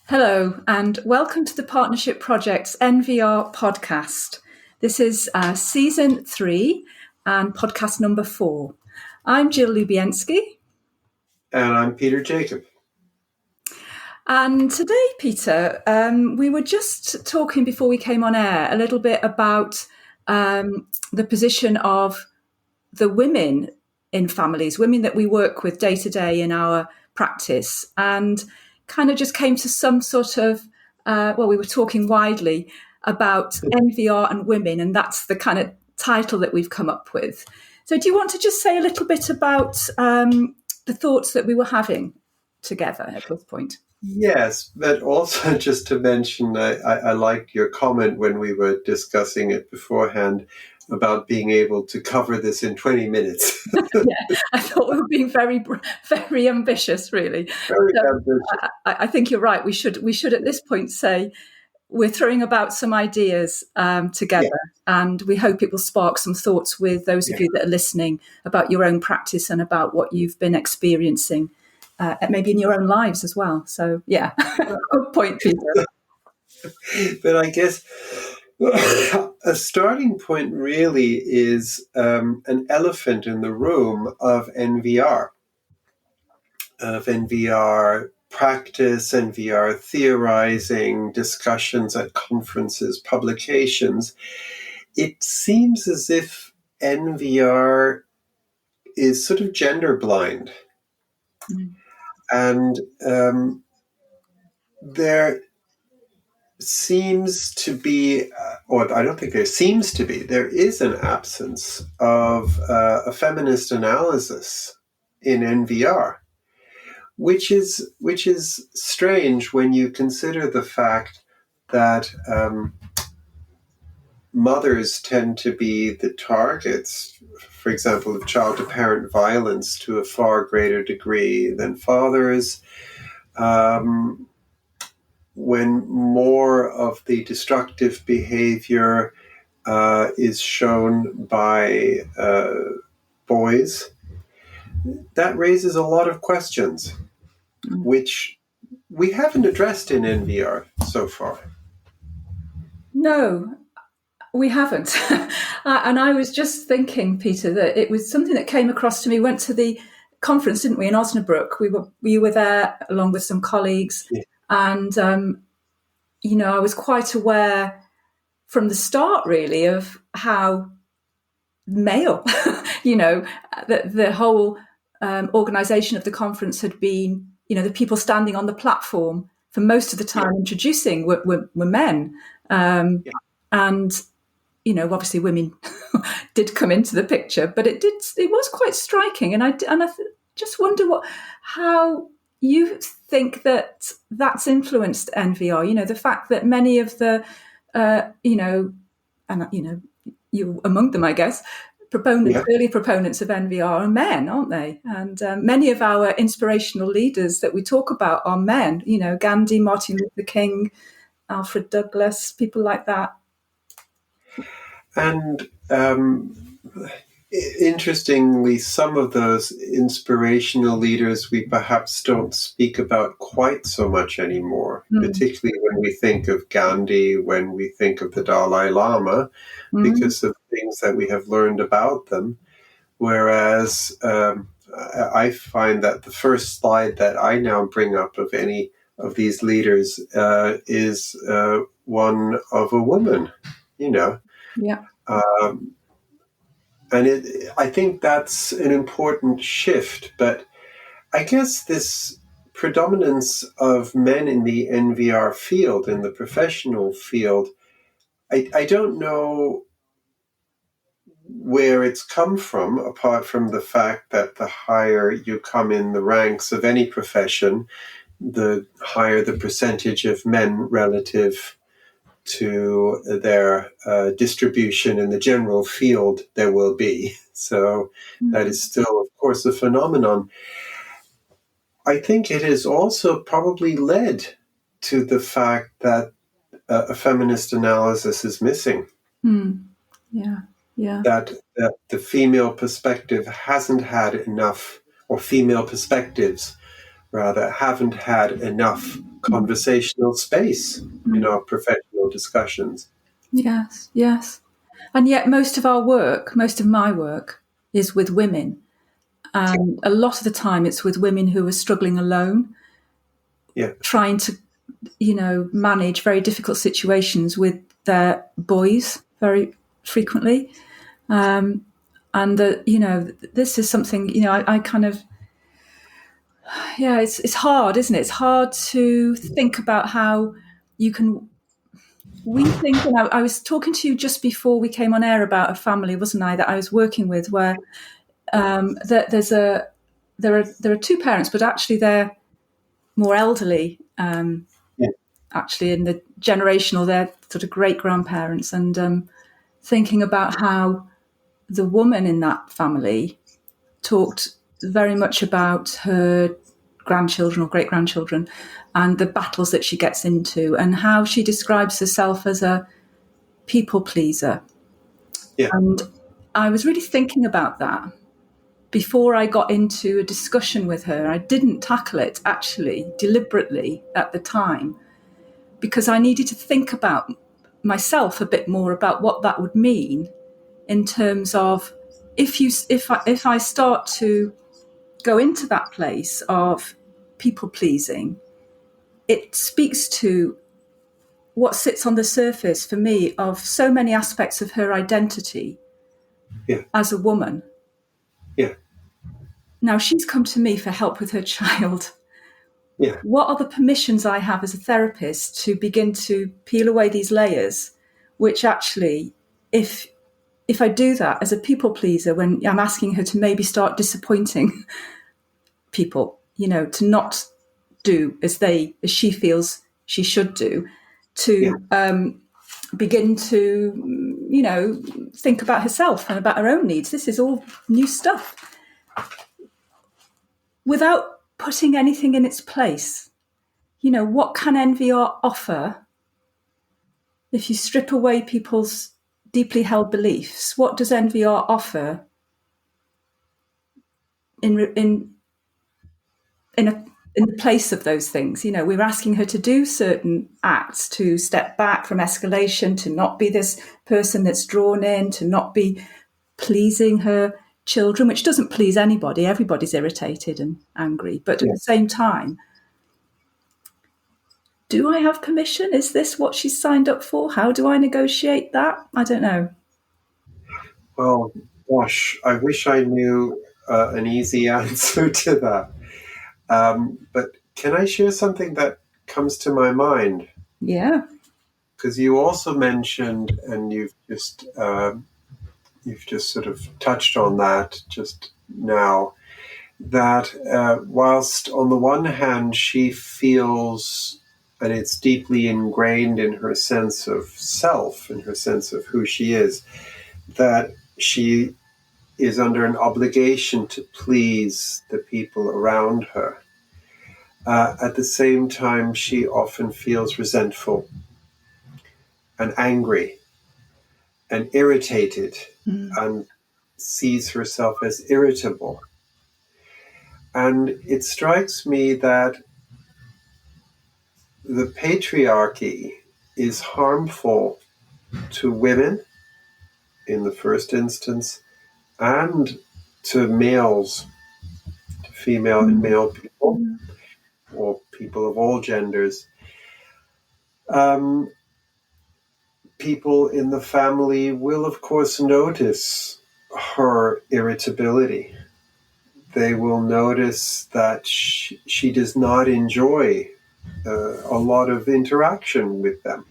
Hello, and welcome to the Partnership Project's NVR Podcast. This is Season 3 and podcast number 4. I'm Jill Lubienski. And I'm Peter Jakob. And today, Peter, we were just talking before we came on air a little bit about the position of the women in families, women that we work with day to day in our practice, and kind of just came to some sort of, we were talking widely about NVR and Women, and that's the kind of title that we've come up with. So do you want to just say a little bit about the thoughts that we were having together at this point? Yes, but also just to mention, I liked your comment when we were discussing it beforehand about being able to cover this in 20 minutes. Yeah, I thought we were being very, very ambitious, really. Very ambitious. I think you're right. We should at this point say we're throwing about some ideas together, and we hope it will spark some thoughts with those of you that are listening about your own practice and about what you've been experiencing, maybe in your own lives as well. So, yeah, good point, Peter. But I guess a starting point really is an elephant in the room of NVR practice, NVR theorizing, discussions at conferences, publications. It seems as if NVR is sort of gender blind. And there seems to be, or I don't think there seems to be, there is an absence of a feminist analysis in NVR, which is strange when you consider the fact that mothers tend to be the targets, for example, of child-to-parent violence to a far greater degree than fathers. When more of the destructive behavior is shown by boys, that raises a lot of questions, which we haven't addressed in NVR so far. No, we haven't. And I was just thinking, Peter, that it was something that came across to me. We went to the conference, didn't we, in Osnabrück? We were there along with some colleagues. Yeah. And, I was quite aware from the start, really, of how male, the whole organisation of the conference had been, the people standing on the platform for most of the time introducing were men. And, obviously women did come into the picture, but it was quite striking. And I just wonder how you think that's influenced NVR, the fact that many of the, you among them, I guess, early proponents of NVR are men, aren't they? And many of our inspirational leaders that we talk about are men, Gandhi, Martin Luther King, Alfred Douglas, people like that. And interestingly, some of those inspirational leaders we perhaps don't speak about quite so much anymore, particularly when we think of Gandhi, when we think of the Dalai Lama, because of things that we have learned about them. Whereas I find that the first slide that I now bring up of any of these leaders is one of a woman, Yeah. And I think that's an important shift. But I guess this predominance of men in the NVR field, in the professional field, I don't know where it's come from, apart from the fact that the higher you come in the ranks of any profession, the higher the percentage of men relative to their distribution in the general field there will be. So that is still, of course, a phenomenon. I think it has also probably led to the fact that a feminist analysis is missing. That the female perspective hasn't had enough, or female perspectives rather, haven't had enough conversational space in our professional discussions. Yes, yes. And yet most of my work is with women. And a lot of the time it's with women who are struggling alone, trying to, manage very difficult situations with their boys very frequently. This is something, I kind of, it's hard, isn't it? It's hard to think about how we think, I was talking to you just before we came on air about a family, wasn't I, that I was working with, where there are two parents, but actually they're more elderly, actually in the generational, they're sort of great grandparents, and thinking about how the woman in that family talked very much about her grandchildren or great grandchildren and the battles that she gets into, and how she describes herself as a people pleaser. Yeah. And I was really thinking about that before I got into a discussion with her. I didn't tackle it actually deliberately at the time, because I needed to think about myself a bit more about what that would mean in terms of if I start to go into that place of people pleasing, it speaks to what sits on the surface for me of so many aspects of her identity as a woman. Yeah. Now she's come to me for help with her child. Yeah. What are the permissions I have as a therapist to begin to peel away these layers, which actually, if I do that as a people pleaser, when I'm asking her to maybe start disappointing people, to not do as she feels she should do, to begin to, think about herself and about her own needs. This is all new stuff. Without putting anything in its place, what can NVR offer? If you strip away people's deeply held beliefs, what does NVR offer in the place of those things? We're asking her to do certain acts, to step back from escalation, to not be this person that's drawn in, to not be pleasing her children, which doesn't please anybody. Everybody's irritated and angry. But at the same time, do I have permission? Is this what she's signed up for? How do I negotiate that? I don't know. Well, gosh, I wish I knew an easy answer to that. But can I share something that comes to my mind? Yeah. Because you also mentioned, and you've just sort of touched on that just now, that whilst on the one hand she feels, and it's deeply ingrained in her sense of self, in her sense of who she is, that she is under an obligation to please the people around her. At the same time, she often feels resentful and angry and irritated and sees herself as irritable. And it strikes me that the patriarchy is harmful to women in the first instance, and to males, to female and male people, or people of all genders. People in the family will, of course, notice her irritability. They will notice that she does not enjoy a lot of interaction with them.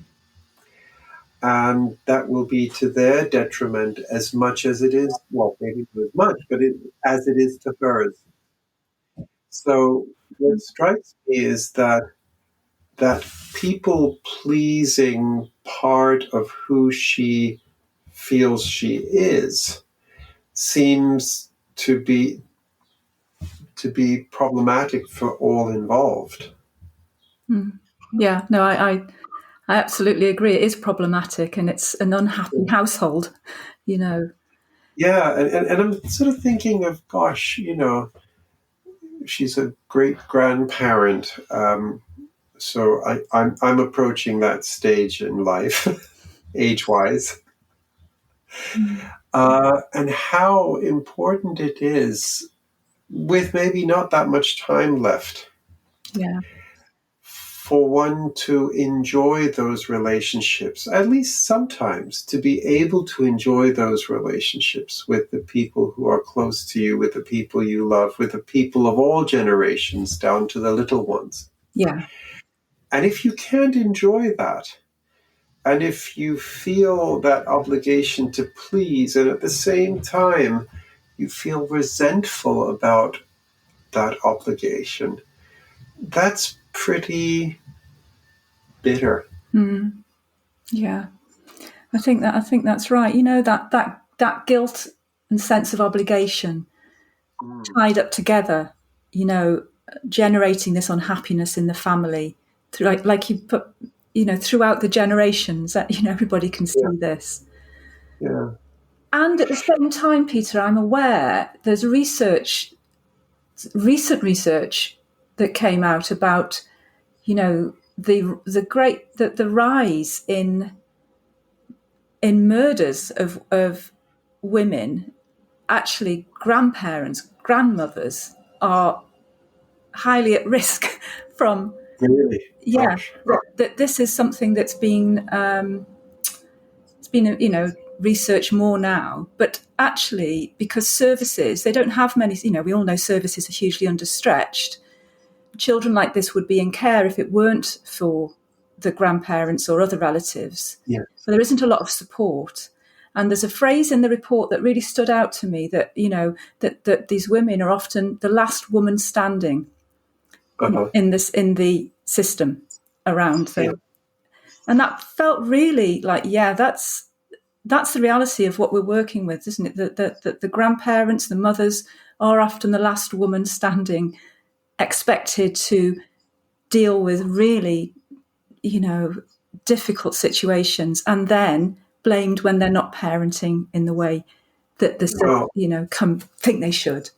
And that will be to their detriment as much as it is, well, maybe not as much, but as it is to hers. So what strikes me is that people-pleasing part of who she feels she is seems to be problematic for all involved. Yeah, no, I absolutely agree. It is problematic, and it's an unhappy household, Yeah, and I'm sort of thinking of, gosh, she's a great grandparent, So I'm approaching that stage in life, age-wise, and how important it is, with maybe not that much time left, Yeah. for one to enjoy those relationships, at least sometimes, to be able to enjoy those relationships with the people who are close to you, with the people you love, with the people of all generations, down to the little ones. Yeah. And if you can't enjoy that, and if you feel that obligation to please, and at the same time you feel resentful about that obligation, that's pretty bitter. Yeah. I think that's right. That guilt and sense of obligation tied up together, generating this unhappiness in the family through, like you put, throughout the generations, that, everybody can see this. Yeah. And at the same time, Peter, I'm aware there's recent research that came out about, the rise in murders of women. Actually, grandmothers are highly at risk from. Really? Yeah, Gosh. that this is something that's been researched more now. But actually, because services, they don't have many. We all know services are hugely understretched. Children like this would be in care if it weren't for the grandparents or other relatives. Yeah. So there isn't a lot of support. And there's a phrase in the report that really stood out to me, that, that these women are often the last woman standing in the system around them. Yeah. And that felt really like, that's the reality of what we're working with, isn't it? That the grandparents, the mothers, are often the last woman standing, expected to deal with really, difficult situations, and then blamed when they're not parenting in the way that think they should.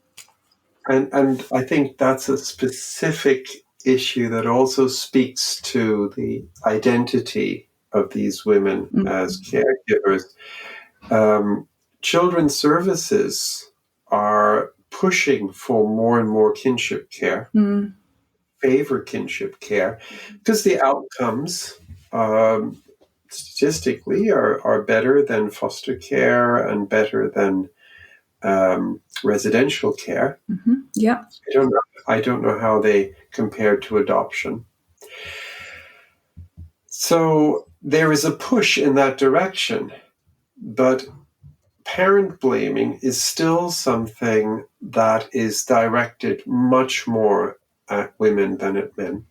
And I think that's a specific issue that also speaks to the identity of these women as caregivers. Children's services are pushing for more and more kinship care, favor kinship care, because the outcomes statistically are better than foster care and better than residential care. Yeah. I don't know how they compare to adoption. So there is a push in that direction, but parent blaming is still something that is directed much more at women than at men.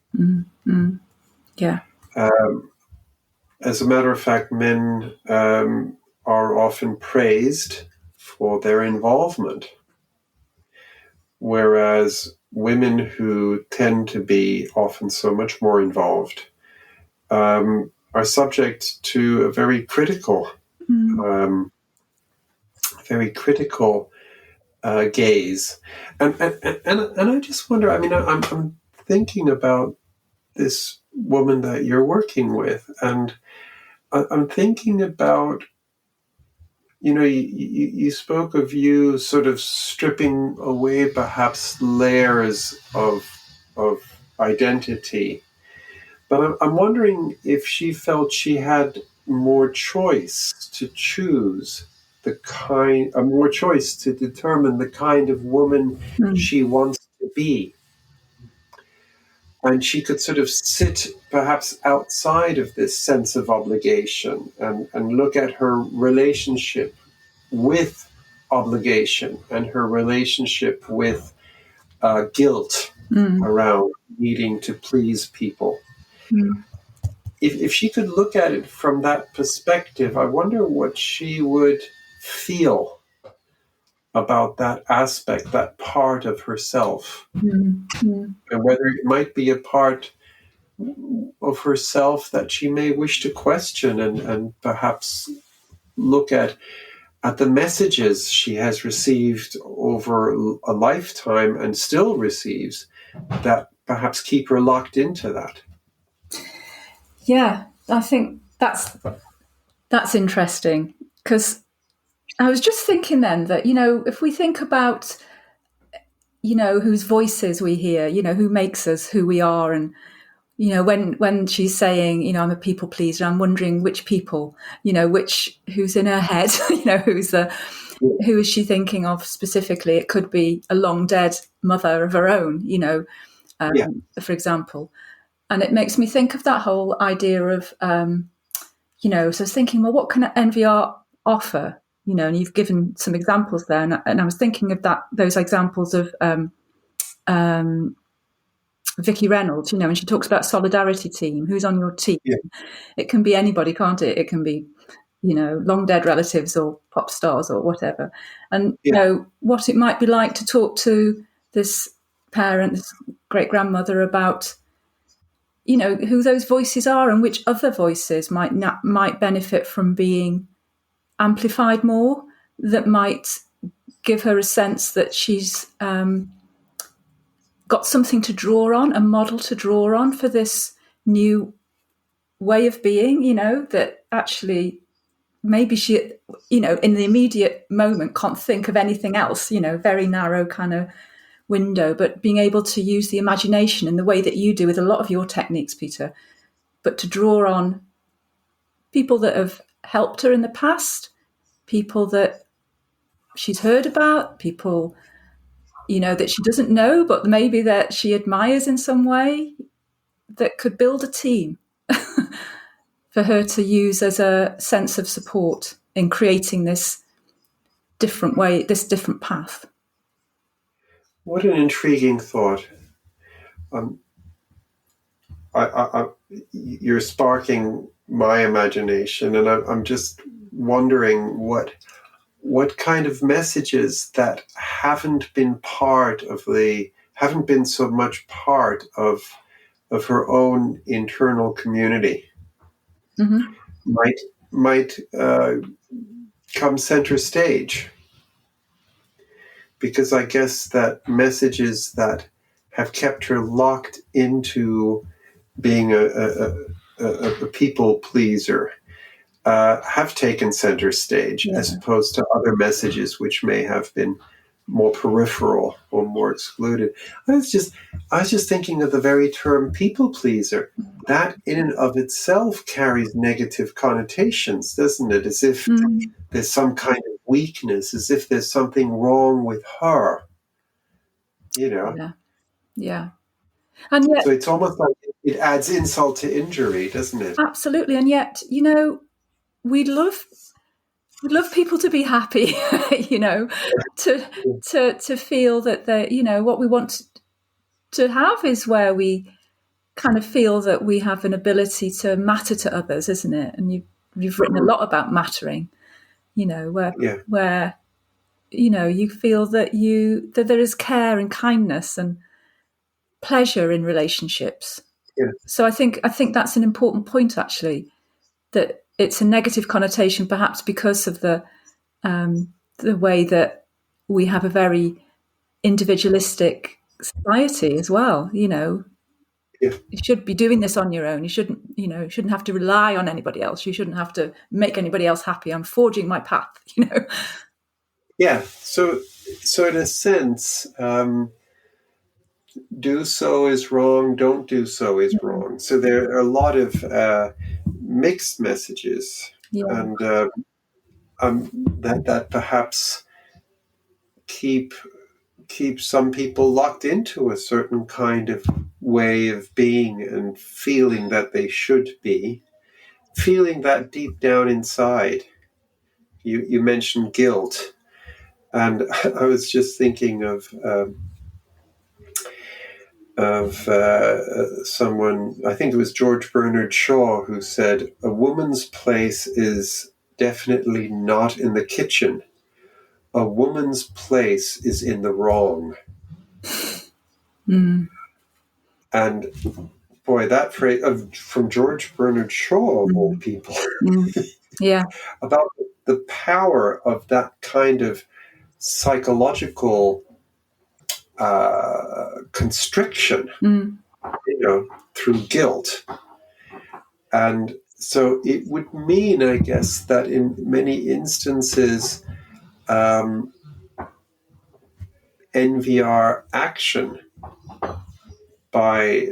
Yeah. As a matter of fact, men are often praised for their involvement, whereas women, who tend to be often so much more involved, are subject to a very critical gaze. And I just wonder, I'm thinking about this woman that you're working with, and I'm thinking about, you spoke of you sort of stripping away perhaps layers of identity. But I'm wondering if she felt she had more choice to choose more choice to determine the kind of woman she wants to be. And she could sort of sit perhaps outside of this sense of obligation and look at her relationship with obligation and her relationship with guilt around needing to please people. If she could look at it from that perspective, I wonder what she would feel about that aspect, that part of herself, and whether it might be a part of herself that she may wish to question and perhaps look at the messages she has received over a lifetime and still receives, that perhaps keep her locked into that. Yeah, I think that's interesting, because I was just thinking then that, if we think about, whose voices we hear, who makes us who we are, and when she's saying, I'm a people pleaser, I'm wondering which people, who's in her head, who is she thinking of specifically? It could be a long dead mother of her own, Yeah, for example. And it makes me think of that whole idea of, so I was thinking, well, what can NVR offer? And you've given some examples there. And I was thinking of those examples of Vicky Reynolds, and she talks about solidarity team, who's on your team. yeah, It can be anybody, can't it? It can be, long dead relatives or pop stars or whatever. And, yeah. what it might be like to talk to this parent, this great grandmother, about, who those voices are and which other voices might benefit from being amplified more, that might give her a sense that she's got something to draw on, a model to draw on for this new way of being, that actually maybe she, in the immediate moment can't think of anything else, very narrow kind of window, but being able to use the imagination in the way that you do with a lot of your techniques, Peter, but to draw on people that have helped her in the past, people that she's heard about, people, that she doesn't know, but maybe that she admires in some way, that could build a team for her to use as a sense of support in creating this different way, this different path. What an intriguing thought. You're sparking my imagination, and I'm just wondering what kind of messages that haven't been so much part of her own internal community Mm-hmm. might come center stage. Because I guess that messages that have kept her locked into being a people pleaser have taken center stage, as opposed to other messages which may have been more peripheral or more excluded. I was just thinking of the very term people pleaser. That in and of itself carries negative connotations, doesn't it? As if there's some kind of weakness, as if there's something wrong with her, Yeah. And yet, So it's almost like it adds insult to injury, doesn't it? absolutely. And yet, we'd love people to be happy, to feel that what we want to have is where we kind of feel that we have an ability to matter to others, isn't it? And you've written a lot about mattering, where you feel that there is care and kindness and pleasure in relationships. Yeah. So I think that's an important point, actually, that it's a negative connotation, perhaps because of the way that we have a very individualistic society as well. Yeah. You should be doing this on your own. You shouldn't have to rely on anybody else. You shouldn't have to make anybody else happy. I'm forging my path. Yeah. So in a sense, do so is wrong, don't do so is wrong. So there are a lot of mixed messages, and that perhaps keep some people locked into a certain kind of way of being and feeling that they should be, feeling that deep down inside. You mentioned guilt, and I was just thinking of someone, I think it was George Bernard Shaw, who said, "A woman's place is definitely not in the kitchen. A woman's place is in the wrong." And boy, that phrase from George Bernard Shaw, of all people, Yeah. about the power of that kind of psychological constriction, through guilt. And so it would mean, I guess, that in many instances, NVR action by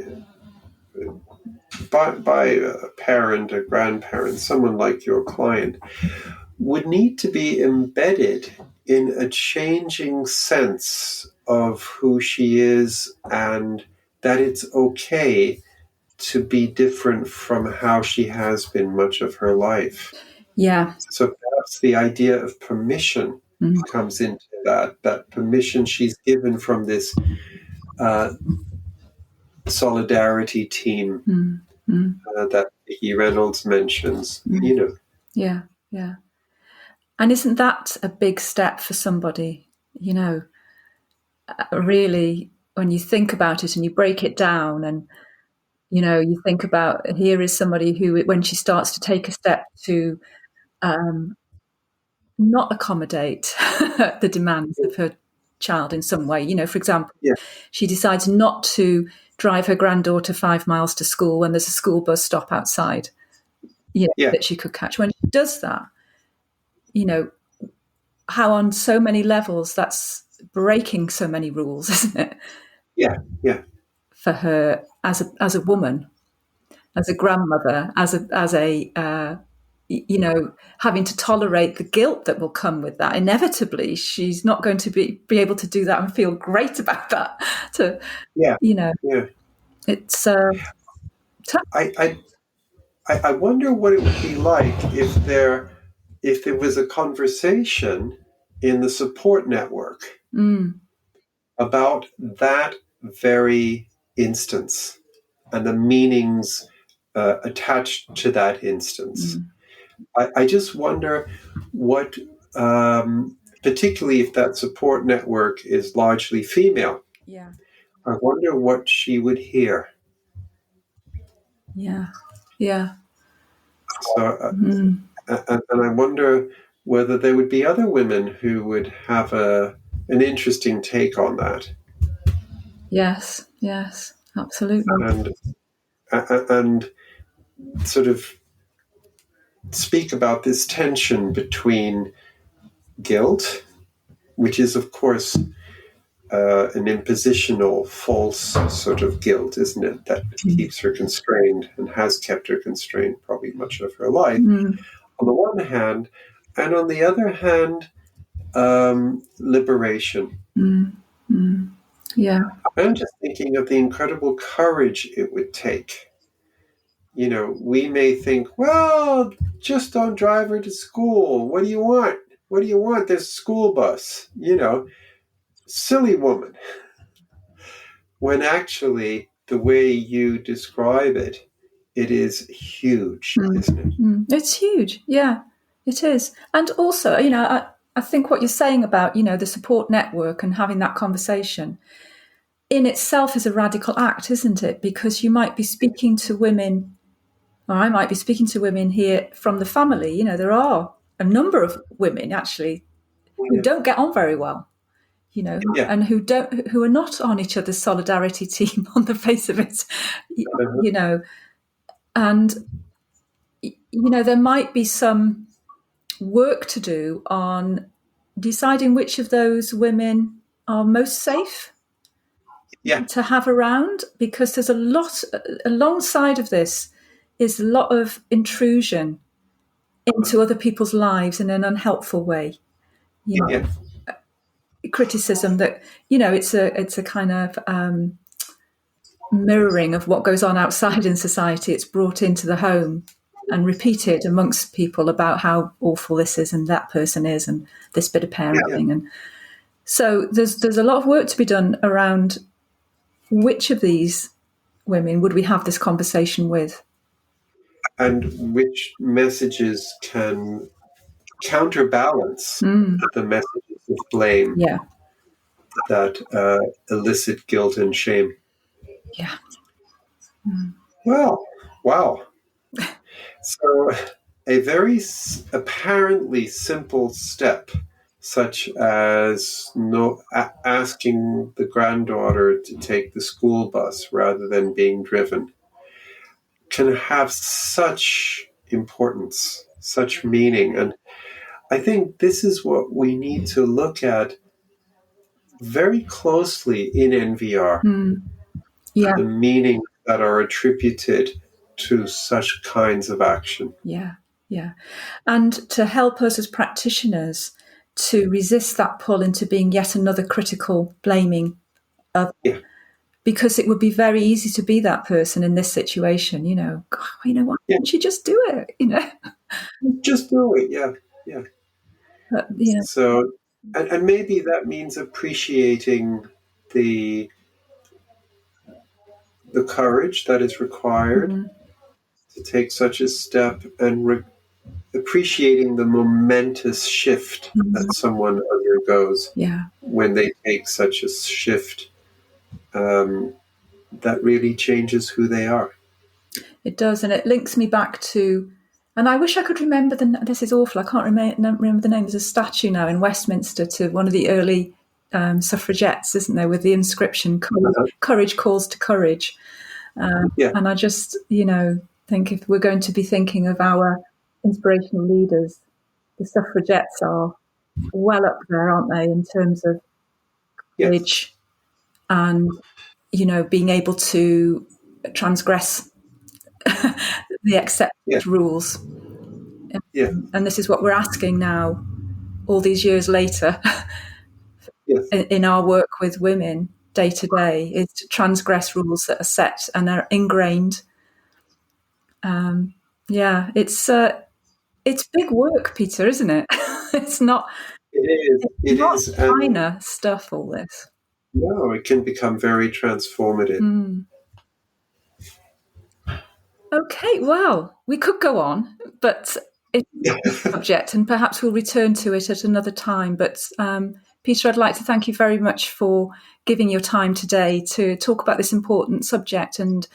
a parent, a grandparent, someone like your client, would need to be embedded in a changing sense of who she is, and that it's okay to be different from how she has been much of her life. Yeah. So perhaps the idea of permission comes into that permission she's given from this solidarity team that Vicky Reynolds mentions, Yeah, yeah. And isn't that a big step for somebody, really, when you think about it and you break it down and, you think about, here is somebody who, when she starts to take a step to not accommodate the demands of her child in some way, for example, she decides not to drive her granddaughter 5 miles to school when there's a school bus stop outside, that she could catch. When she does that, how on so many levels that's breaking so many rules, isn't it? Yeah. For her as a woman, as a grandmother, as a having to tolerate the guilt that will come with that. Inevitably, she's not going to be able to do that and feel great about that. It's. I wonder what it would be like if there was a conversation in the support network about that very instance and the meanings attached to that instance. I just wonder what, particularly if that support network is largely female, I wonder what she would hear. Yeah. So, and I wonder whether there would be other women who would have an interesting take on that. Yes, absolutely. And sort of speak about this tension between guilt, which is, of course, an impositional, false sort of guilt, isn't it? That keeps her constrained and has kept her constrained probably much of her life, on the one hand. And on the other hand, liberation. Yeah. I'm just thinking of the incredible courage it would take. We may think, well, just don't drive her to school. What do you want? There's a school bus. Silly woman. When actually, the way you describe it, it is huge, isn't it? It's huge. Yeah, it is. And also, I think what you're saying about, the support network and having that conversation in itself is a radical act, isn't it? Because you might be speaking to women, or I might be speaking to women here from the family. There are a number of women actually who don't get on very well, and who are not on each other's solidarity team on the face of it, and there might be some work to do on deciding which of those women are most safe to have around, because there's a lot alongside of this is a lot of intrusion into other people's lives in an unhelpful way. Criticism that it's a kind of mirroring of what goes on outside in society. It's brought into the home and repeated amongst people about how awful this is and that person is and this bit of parenting. And so there's a lot of work to be done around which of these women would we have this conversation with, and which messages can counterbalance the messages of blame that elicit guilt and shame. Well, wow. So a very apparently simple step, such as asking the granddaughter to take the school bus rather than being driven, can have such importance, such meaning. And I think this is what we need to look at very closely in NVR, Yeah. the meaning that are attributed to such kinds of action. Yeah. Yeah. And to help us as practitioners to resist that pull into being yet another critical, blaming other. Yeah. Because it would be very easy to be that person in this situation, God, why don't you just do it, Just do it, yeah. But, So, and maybe that means appreciating the courage that is required to take such a step, and appreciating the momentous shift that someone undergoes when they take such a shift that really changes who they are. It does, and it links me back to, and I wish I could remember this is awful, I can't remember the name. There's a statue now in Westminster to one of the early suffragettes, isn't there, with the inscription, courage calls to courage. And I just, think if we're going to be thinking of our inspirational leaders, the suffragettes are well up there, aren't they, in terms of courage and, being able to transgress the accepted rules. And this is what we're asking now, all these years later, in our work with women day to day, is to transgress rules that are set and are ingrained. It's big work, Peter, isn't it? It's not. It is minor stuff, all this. No, it can become very transformative. Okay, well, we could go on, but it's a subject, and perhaps we'll return to it at another time. But Peter, I'd like to thank you very much for giving your time today to talk about this important subject and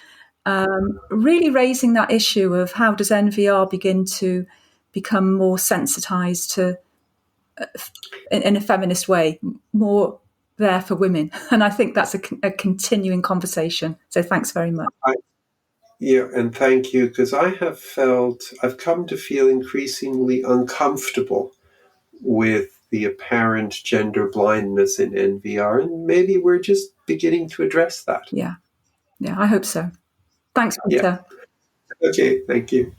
really raising that issue of how does NVR begin to become more sensitized to, in a feminist way, more there for women. And I think that's a continuing conversation. So thanks very much. And thank you, because I've come to feel increasingly uncomfortable with the apparent gender blindness in NVR, and maybe we're just beginning to address that. Yeah, I hope so. Thanks, Peter. Okay, thank you.